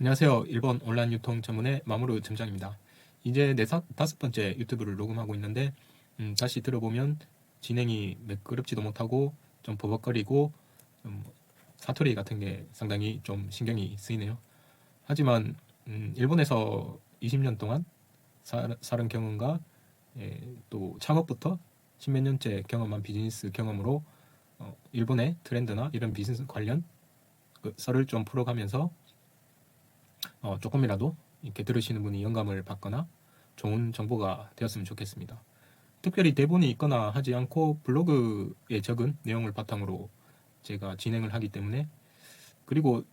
안녕하세요. 일본 온라인 유통 전문의 마모루 점장입니다. 이제 다섯 번째 유튜브를 녹음하고 있는데 다시 들어보면 진행이 매끄럽지도 못하고 좀 버벅거리고 좀 사투리 같은 게 상당히 좀 신경이 쓰이네요. 하지만 일본에서 20년 동안 살은 경험과 또 창업부터 십몇 년째 경험한 비즈니스 경험으로 일본의 트렌드나 이런 비즈니스 관련 그 썰을 좀 풀어가면서 조금이라도 이렇게 들으시는 분이 영감을 받거나 좋은 정보가 되었으면 좋겠습니다. 특별히 대본이 있거나 하지 않고 블로그에 적은 내용을 바탕으로 제가 진행을 하기 때문에, 그리고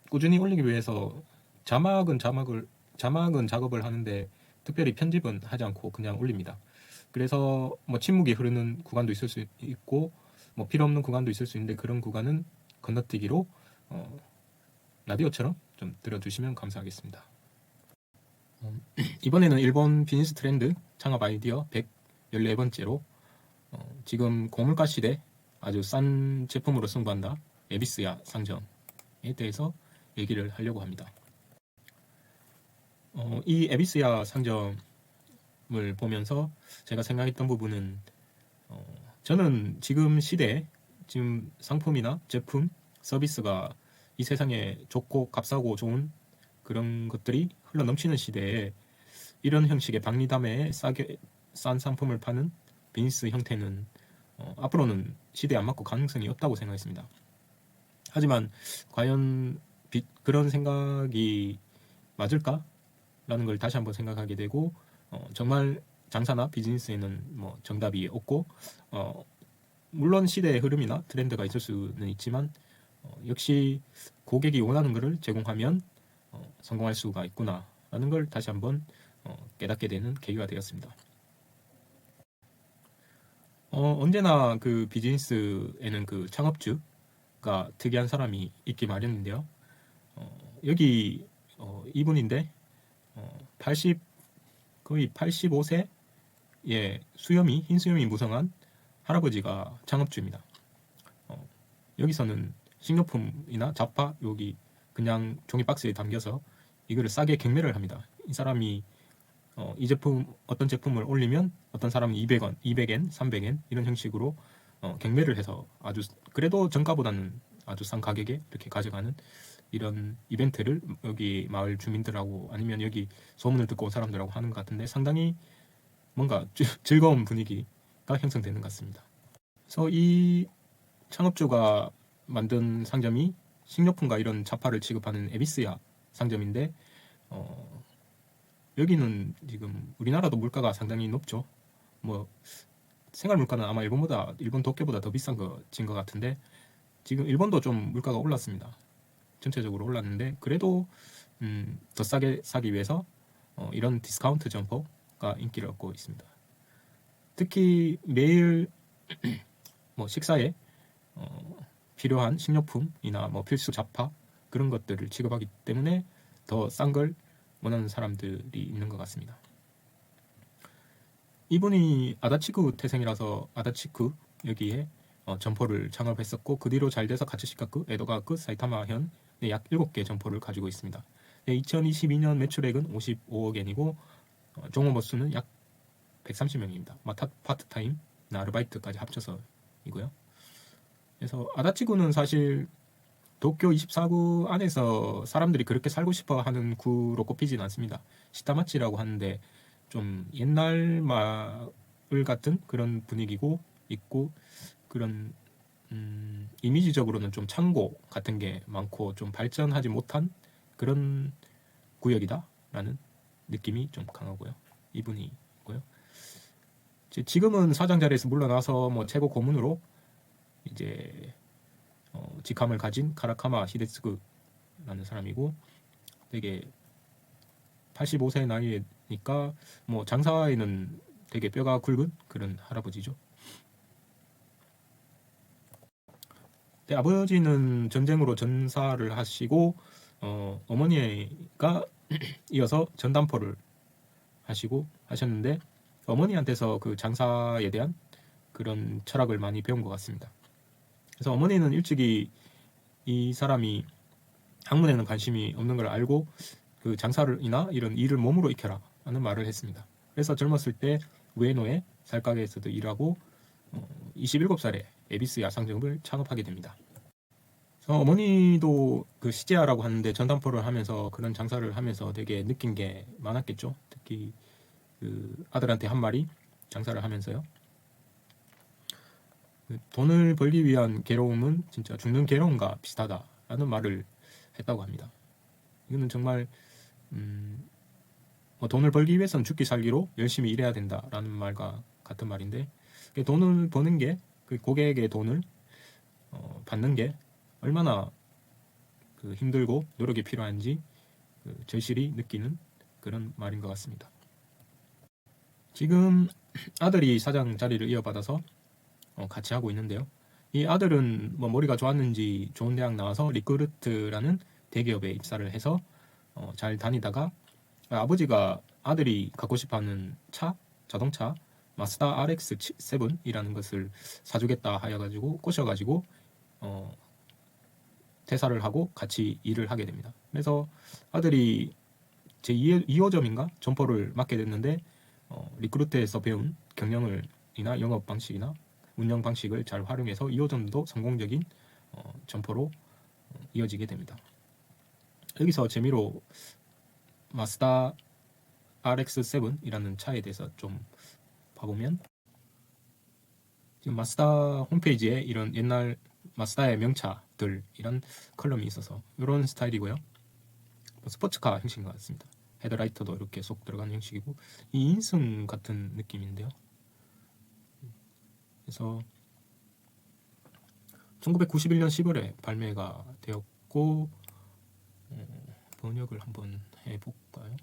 꾸준히 올리기 위해서 자막은 작업을 하는데 특별히 편집은 하지 않고 그냥 올립니다. 그래서 뭐 침묵이 흐르는 구간도 있을 수 있고 뭐 필요 없는 구간도 있을 수 있는데, 그런 구간은 건너뛰기로 라디오처럼 좀 들어주시면 감사하겠습니다. 이번에는 일본 비즈니스 트렌드 창업 아이디어 114번째로 지금 고물가 시대 아주 싼 제품으로 승부한다 에비스야 상점에 대해서 얘기를 하려고 합니다. 이 에비스야 상점을 보면서 제가 생각했던 부분은, 저는 지금 시대에 지금 상품이나 제품, 서비스가 이 세상에 좋고 값싸고 좋은 그런 것들이 흘러 넘치는 시대에 이런 형식의 박리담회에 싼 상품을 파는 비즈니스 형태는 앞으로는 시대에 안 맞고 가능성이 없다고 생각했습니다. 하지만 과연 그런 생각이 맞을까? 라는 걸 다시 한번 생각하게 되고, 정말 장사나 비즈니스에는 뭐 정답이 없고, 물론 시대의 흐름이나 트렌드가 있을 수는 있지만, 역시 고객이 원하는 것을 제공하면 성공할 수가 있구나 라는 걸 다시 한번 깨닫게 되는 계기가 되었습니다. 언제나 그 비즈니스에는 그 창업주가 특이한 사람이 있기 마련인데요. 여기 이분인데 거의 85세 흰 수염이 무성한 할아버지가 창업주입니다. 여기서는 식료품이나 잡화 여기 그냥 종이 박스에 담겨서 이거를 싸게 경매를 합니다. 이 사람이 이 제품 어떤 제품을 올리면 어떤 사람은 200원, 200엔, 300엔 이런 형식으로 경매를 해서 아주 그래도 정가보다는 아주 싼 가격에 이렇게 가져가는 이런 이벤트를 여기 마을 주민들하고 아니면 여기 소문을 듣고 온 사람들하고 하는 것 같은데, 상당히 뭔가 즐거운 분위기가 형성되는 것 같습니다. 그래서 이 창업주가 만든 상점이 식료품과 이런 잡화를 취급하는 에비스야 상점인데, 여기는 지금 우리나라도 물가가 상당히 높죠. 뭐 생활 물가는 아마 일본 도쿄보다 더 비싼 거진 것 같은데, 지금 일본도 좀 물가가 올랐습니다. 전체적으로 올랐는데, 그래도 더 싸게 사기 위해서 이런 디스카운트 점포가 인기를 얻고 있습니다. 특히 매일 뭐 식사에 필요한 식료품이나 뭐 필수 잡화 그런 것들을 취급하기 때문에 더 싼 걸 원하는 사람들이 있는 것 같습니다. 이분이 아다치구 태생이라서 아다치구 여기에 점포를 창업했었고, 그 뒤로 잘 돼서 가츠시카쿠, 에도가쿠, 사이타마현 약 7개 점포를 가지고 있습니다. 2022년 매출액은 55억엔이고 종업원 수는 약 130명입니다. 파트타임, 아르바이트까지 합쳐서이고요. 그래서 아다치구는 사실 도쿄 24구 안에서 사람들이 그렇게 살고 싶어 하는 구로 꼽히진 않습니다. 시타마치라고 하는데 좀 옛날 마을 같은 그런 분위기고 있고, 그런 이미지적으로는 좀 창고 같은 게 많고 좀 발전하지 못한 그런 구역이다라는 느낌이 좀 강하고요. 이분이 있고요. 지금은 사장 자리에서 물러나서 뭐 최고 고문으로 이제 직함을 가진 카라카마 히데츠구라는 사람이고, 되게 85세 나이니까 뭐 장사에는 되게 뼈가 굵은 그런 할아버지죠. 아버지는 전쟁으로 전사를 하시고 어머니가 이어서 전담포를 하셨는데, 어머니한테서 그 장사에 대한 그런 철학을 많이 배운 것 같습니다. 그래서 어머니는 일찍이 이 사람이 학문에는 관심이 없는 걸 알고 그 장사를이나 이런 일을 몸으로 익혀라 하는 말을 했습니다. 그래서 젊었을 때 우에노의 쌀가게에서도 일하고 27살에 에비스 야상점을 창업하게 됩니다. 어머니도 그 시제아라고 하는데 전담포를 하면서 그런 장사를 하면서 되게 느낀 게 많았겠죠. 특히 그 아들한테 한 말이 장사를 하면서요. 그 돈을 벌기 위한 괴로움은 진짜 죽는 괴로움과 비슷하다라는 말을 했다고 합니다. 이거는 정말 뭐 돈을 벌기 위해서는 죽기 살기로 열심히 일해야 된다라는 말과 같은 말인데 돈을 버는 게 그 고객의 돈을 받는 게 얼마나 그 힘들고 노력이 필요한지 그 절실히 느끼는 그런 말인 것 같습니다. 지금 아들이 사장 자리를 이어받아서 같이 하고 있는데요. 이 아들은 뭐 머리가 좋았는지 좋은 대학 나와서 리크루트라는 대기업에 입사를 해서 잘 다니다가 아버지가 아들이 갖고 싶어하는 자동차 마스다 RX-7이라는 것을 사주겠다 하여가지고 꼬셔가지고 퇴사를 하고 같이 일을 하게 됩니다. 그래서 아들이 제 2호점인가 점포를 맡게 됐는데 리크루트에서 배운 경영이나 영업 방식이나 운영 방식을 잘 활용해서 2호점도 성공적인 점포로 이어지게 됩니다. 여기서 재미로 마스다 RX-7이라는 차에 대해서 좀 봐보면 지금 마스다 홈페이지에 이런 옛날 마스다의 명차들 이런 컬럼이 있어서 이런 스타일이고요. 스포츠카 형식인 것 같습니다. 헤드라이터도 이렇게 쏙 들어가는 형식이고 이 인승 같은 느낌인데요. 그래서 1991년 10월에 발매가 되었고 번역을 한번 해볼까요?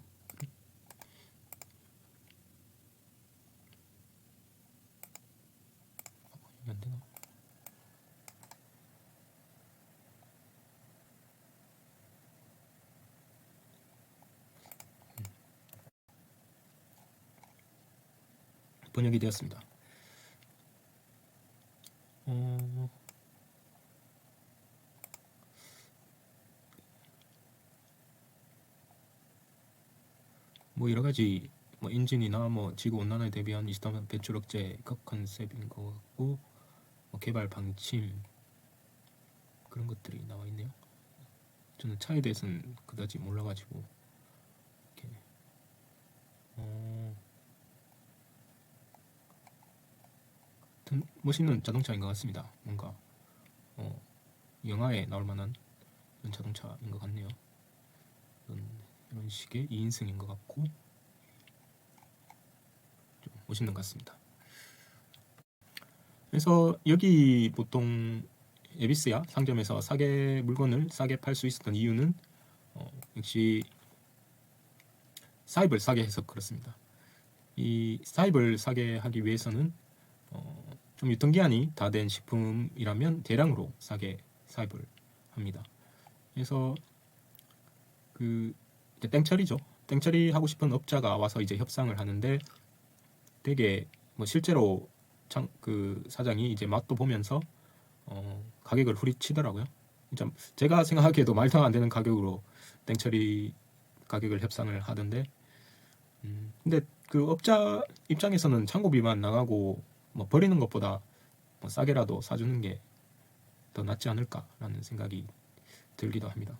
안 되나? 번역이 되었습니다. 뭐 여러 가지 뭐 엔진이나 뭐 지구 온난화에 대비한 이스탄불 배출 억제 그 컨셉인 것 같고 뭐 개발 방침 그런 것들이 나와 있네요. 저는 차에 대해서는 그다지 몰라가지고 이렇게 멋있는 자동차인 것 같습니다. 뭔가 영화에 나올 만한 그런 자동차인 것 같네요. 이런 식의 2인승인 것 같고 좀 멋있는 것 같습니다. 그래서 여기 보통 에비스야 상점에서 물건을 싸게 팔 수 있었던 이유는 역시 사입을 싸게 해서 그렇습니다. 이 사입을 싸게 하기 위해서는 좀 유통기한이 다 된 식품이라면 대량으로 싸게 사입을 합니다. 그래서 그 이제 땡처리죠. 땡처리 하고 싶은 업자가 와서 이제 협상을 하는데 되게 뭐 실제로 그 사장이 이제 맛도 보면서 가격을 후리치더라고요. 진짜 제가 생각하기에도 말도 안 되는 가격으로 땡처리 가격을 협상을 하던데 근데 그 업자 입장에서는 창고비만 나가고 뭐 버리는 것보다 뭐 싸게라도 사주는 게 더 낫지 않을까라는 생각이 들기도 합니다.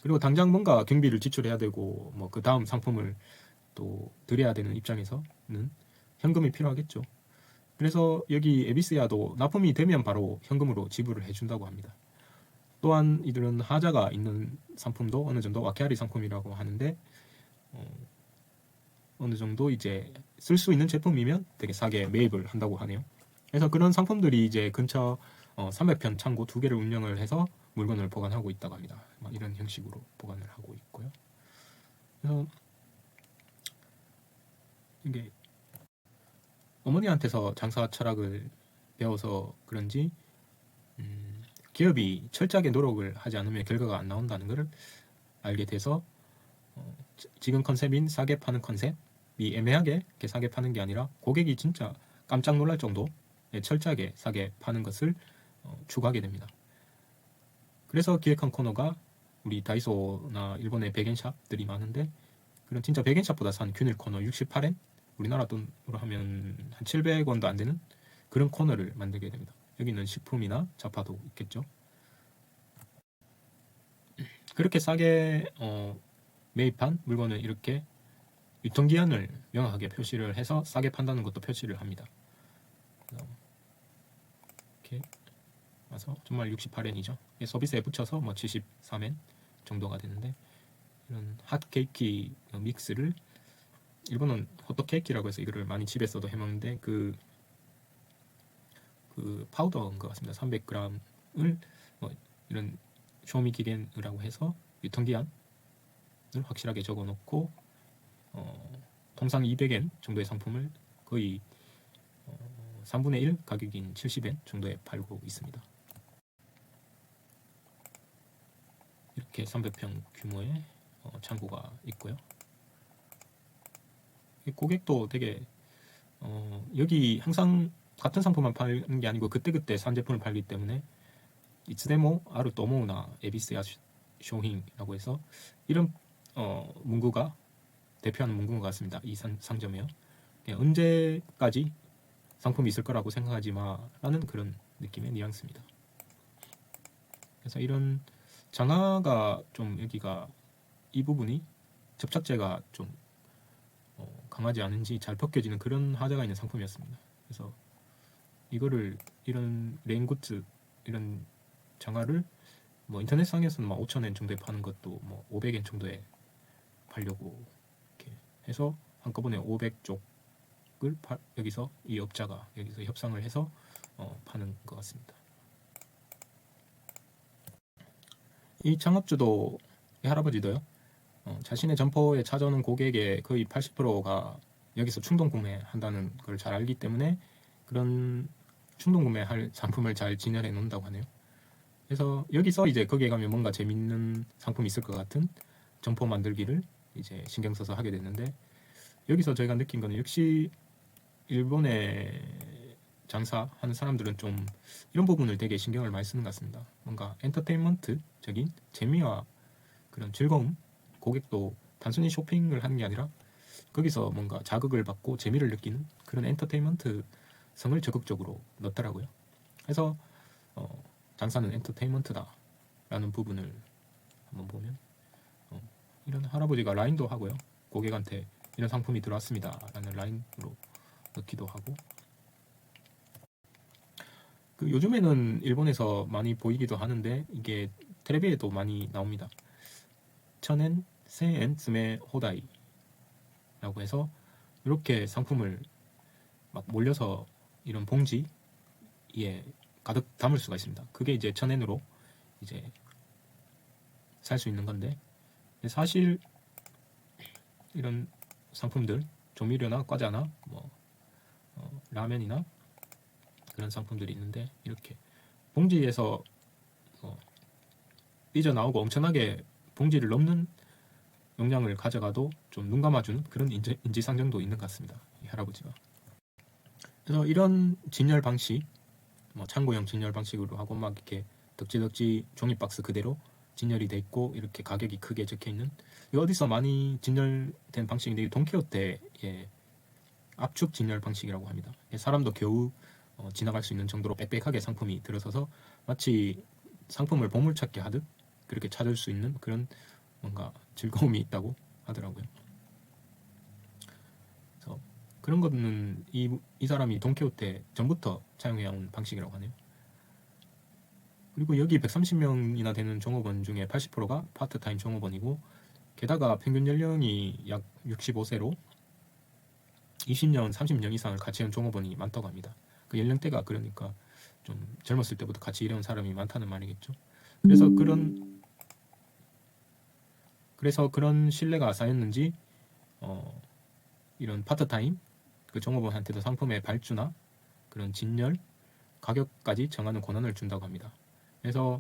그리고 당장 뭔가 경비를 지출해야 되고 뭐 그 다음 상품을 또 드려야 되는 입장에서는 현금이 필요하겠죠. 그래서 여기 에비스야도 납품이 되면 바로 현금으로 지불을 해준다고 합니다. 또한 이들은 하자가 있는 상품도 어느 정도 와케아리 상품이라고 하는데 어느 정도 이제 쓸 수 있는 제품이면 되게 싸게 매입을 한다고 하네요. 그래서 그런 상품들이 이제 근처 300편 창고 2개를 운영을 해서 물건을 보관하고 있다고 합니다. 이런 형식으로 보관을 하고 있고요. 그래서 이게 어머니한테서 장사 철학을 배워서 그런지 기업이 철저하게 노력을 하지 않으면 결과가 안 나온다는 것을 알게 돼서 지금 컨셉인 싸게 파는 컨셉이 애매하게 싸게 파는 게 아니라 고객이 진짜 깜짝 놀랄 정도 철저하게 싸게 파는 것을 추구하게 됩니다. 그래서 기획한 코너가 우리 다이소나 일본의 백엔샵들이 많은데 그런 진짜 백엔샵보다 싼 균일 코너 68엔 우리나라 돈으로 하면 한 700원도 안 되는 그런 코너를 만들게 됩니다. 여기는 식품이나 잡화도 있겠죠. 그렇게 싸게 매입한 물건을 이렇게 유통기한을 명확하게 표시를 해서 싸게 판다는 것도 표시를 합니다. 이렇게 와서 정말 68엔이죠. 서비스에 붙여서 뭐 73엔 정도가 되는데 이런 핫케이키 믹스를 일본은 호떡케이키라고 해서 이거를 많이 집에서도 해먹는데 그 파우더인 것 같습니다. 300g을 뭐 이런 쇼미기겐이라고 해서 유통기한을 확실하게 적어놓고 통상 200엔 정도의 상품을 거의 3분의 1 가격인 70엔 정도에 팔고 있습니다. 이렇게 300평 규모의 창고가 있고요. 고객도 되게 여기 항상 같은 상품만 파는 게 아니고 그때그때 산 제품을 팔기 때문에 이츠데모 아루 또모우나 에비스야 쇼힝이라고 해서 이런 문구가 대표하는 문구인 것 같습니다. 이 상점이요. 언제까지 상품이 있을 거라고 생각하지 마라는 그런 느낌의 뉘앙스입니다. 그래서 이런 장화가 좀 여기가 이 부분이 접착제가 좀 강하지 않은지 잘 벗겨지는 그런 하자가 있는 상품이었습니다. 그래서 이거를 이런 레인구츠 이런 장화를 뭐 인터넷상에서는 막 5,000엔 정도에 파는 것도 뭐 500엔 정도에 팔려고 이렇게 해서 한꺼번에 500쪽을 여기서 이 업자가 여기서 협상을 해서 파는 것 같습니다. 이 창업주도 이 할아버지도요. 자신의 점포에 찾아오는 고객의 거의 80%가 여기서 충동 구매한다는 걸 잘 알기 때문에 그런 충동 구매할 상품을 잘 진열해 놓는다고 하네요. 그래서 여기서 이제 거기에 가면 뭔가 재밌는 상품이 있을 것 같은 점포 만들기를 이제 신경 써서 하게 됐는데 여기서 저희가 느낀 거는 역시 일본의 장사하는 사람들은 좀 이런 부분을 되게 신경을 많이 쓰는 것 같습니다. 뭔가 엔터테인먼트적인 재미와 그런 즐거움, 고객도 단순히 쇼핑을 하는 게 아니라 거기서 뭔가 자극을 받고 재미를 느끼는 그런 엔터테인먼트 성을 적극적으로 넣더라고요. 그래서 장사는 엔터테인먼트다 라는 부분을 한번 보면 이런 할아버지가 라인도 하고요. 고객한테 이런 상품이 들어왔습니다 라는 라인으로 넣기도 하고 요즘에는 일본에서 많이 보이기도 하는데 이게 텔레비에도 많이 나옵니다. 1,000엔, 1000엔 스메 호다이 라고 해서 이렇게 상품을 막 몰려서 이런 봉지에 가득 담을 수가 있습니다. 그게 이제 1,000엔으로 이제 살 수 있는 건데 사실 이런 상품들 조미료나 과자나 뭐 라면이나 그런 상품들이 있는데 이렇게 봉지에서 삐져나오고 엄청나게 봉지를 넘는 용량을 가져가도 좀 눈 감아주는 그런 인지상정도 있는 것 같습니다. 이 할아버지가. 그래서 이런 진열 방식, 뭐 창고형 진열 방식으로 하고 막 이렇게 덕지덕지 종이 박스 그대로 진열이 돼 있고 이렇게 가격이 크게 적혀 있는 이거 어디서 많이 진열된 방식인데 돈키호테의 압축 진열 방식이라고 합니다. 사람도 겨우 지나갈 수 있는 정도로 빽빽하게 상품이 들어서서 마치 상품을 보물찾기 하듯 그렇게 찾을 수 있는 그런 뭔가 즐거움이 있다고 하더라고요. 그래서 그런 거는 이 사람이 돈키호테 전부터 사용해온 방식이라고 하네요. 그리고 여기 130명이나 되는 종업원 중에 80%가 파트타임 종업원이고 게다가 평균 연령이 약 65세로 20년, 30년 이상을 같이 한 종업원이 많다고 합니다. 그 연령대가 그러니까 좀 젊었을 때부터 같이 일해온 사람이 많다는 말이겠죠. 그래서 그런 신뢰가 쌓였는지 이런 파트타임 그 종업원한테도 상품의 발주나 그런 진열 가격까지 정하는 권한을 준다고 합니다. 그래서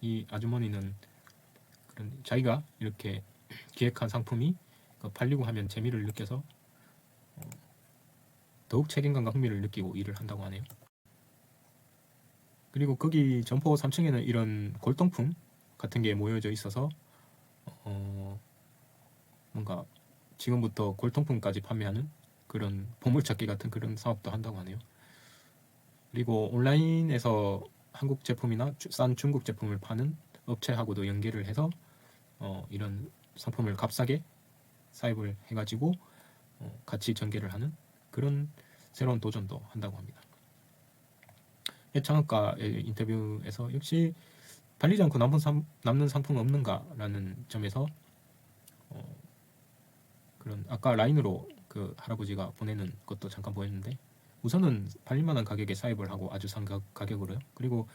이 아주머니는 그런 자기가 이렇게 기획한 상품이 팔리고 하면 재미를 느껴서 더욱 책임감과 흥미를 느끼고 일을 한다고 하네요. 그리고 거기 점포 3층에는 이런 골동품 같은 게 모여져 있어서 뭔가 지금부터 골통품까지 판매하는 그런 보물찾기 같은 그런 사업도 한다고 하네요. 그리고 온라인에서 한국 제품이나 싼 중국 제품을 파는 업체하고도 연계를 해서 이런 상품을 값싸게 사입을 해가지고 같이 전개를 하는 그런 새로운 도전도 한다고 합니다. 창업가의 인터뷰에서 역시 팔리지 않고 남는 상품 없는가라는 점에서 그런 아까 라인으로 그 할아버지가 보내는 것도 잠깐 보였는데 우선은 팔릴 만한 가격에 사입을 하고 아주 싼 가격으로요. 그리고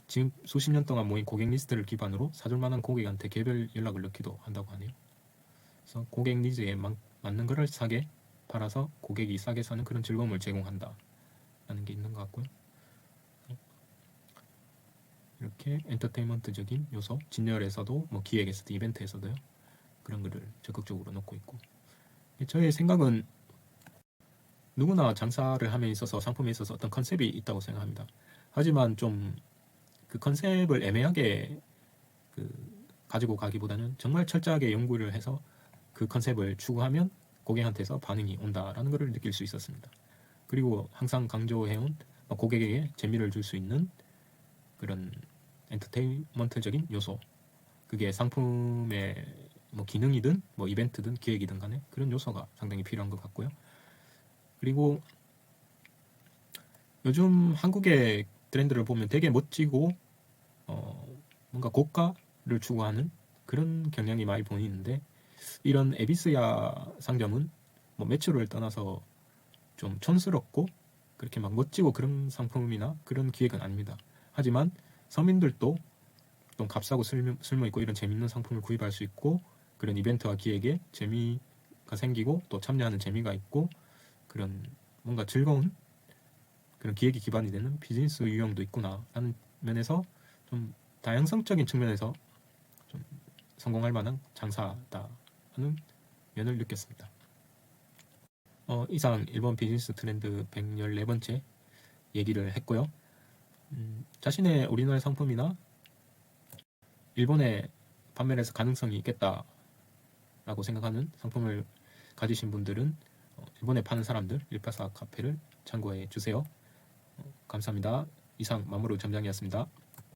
지금 수십 년 동안 모인 고객 리스트를 기반으로 사줄 만한 고객한테 개별 연락을 넣기도 한다고 하네요. 그래서 고객 니즈에 맞는 거를 싸게 팔아서 고객이 싸게 사는 그런 즐거움을 제공한다 라는 게 있는 것 같고요. 이렇게 엔터테인먼트적인 요소, 진열에서도 뭐 기획에서도 이벤트에서도요. 그런 거를 적극적으로 넣고 있고 저의 생각은 누구나 장사를 함에 있어서 상품에 있어서 어떤 컨셉이 있다고 생각합니다. 하지만 좀 그 컨셉을 애매하게 가지고 가기보다는 정말 철저하게 연구를 해서 그 컨셉을 추구하면 고객한테서 반응이 온다라는 것을 느낄 수 있었습니다. 그리고 항상 강조해온 고객에게 재미를 줄 수 있는 그런 엔터테인먼트적인 요소, 그게 상품의 뭐 기능이든 뭐 이벤트든 기획이든 간에 그런 요소가 상당히 필요한 것 같고요. 그리고 요즘 한국의 트렌드를 보면 되게 멋지고 뭔가 고가를 추구하는 그런 경향이 많이 보이는데 이런 에비스야 상점은 뭐 매출을 떠나서 좀 촌스럽고 그렇게 막 멋지고 그런 상품이나 그런 기획은 아닙니다. 하지만 서민들도 좀 값싸고 쓸모있고 이런 재밌는 상품을 구입할 수 있고 그런 이벤트와 기획에 재미가 생기고 또 참여하는 재미가 있고 그런 뭔가 즐거운 그런 기획이 기반이 되는 비즈니스 유형도 있구나 라는 면에서 좀 다양성적인 측면에서 좀 성공할 만한 장사다 하는 면을 느꼈습니다. 이상 일본 비즈니스 트렌드 114번째 얘기를 했고요. 자신의 오리지널 상품이나 일본에 판매를 해서 가능성이 있겠다라고 생각하는 상품을 가지신 분들은 일본에 파는 사람들 184 카페를 참고해 주세요. 감사합니다. 이상 마모루 점장이었습니다.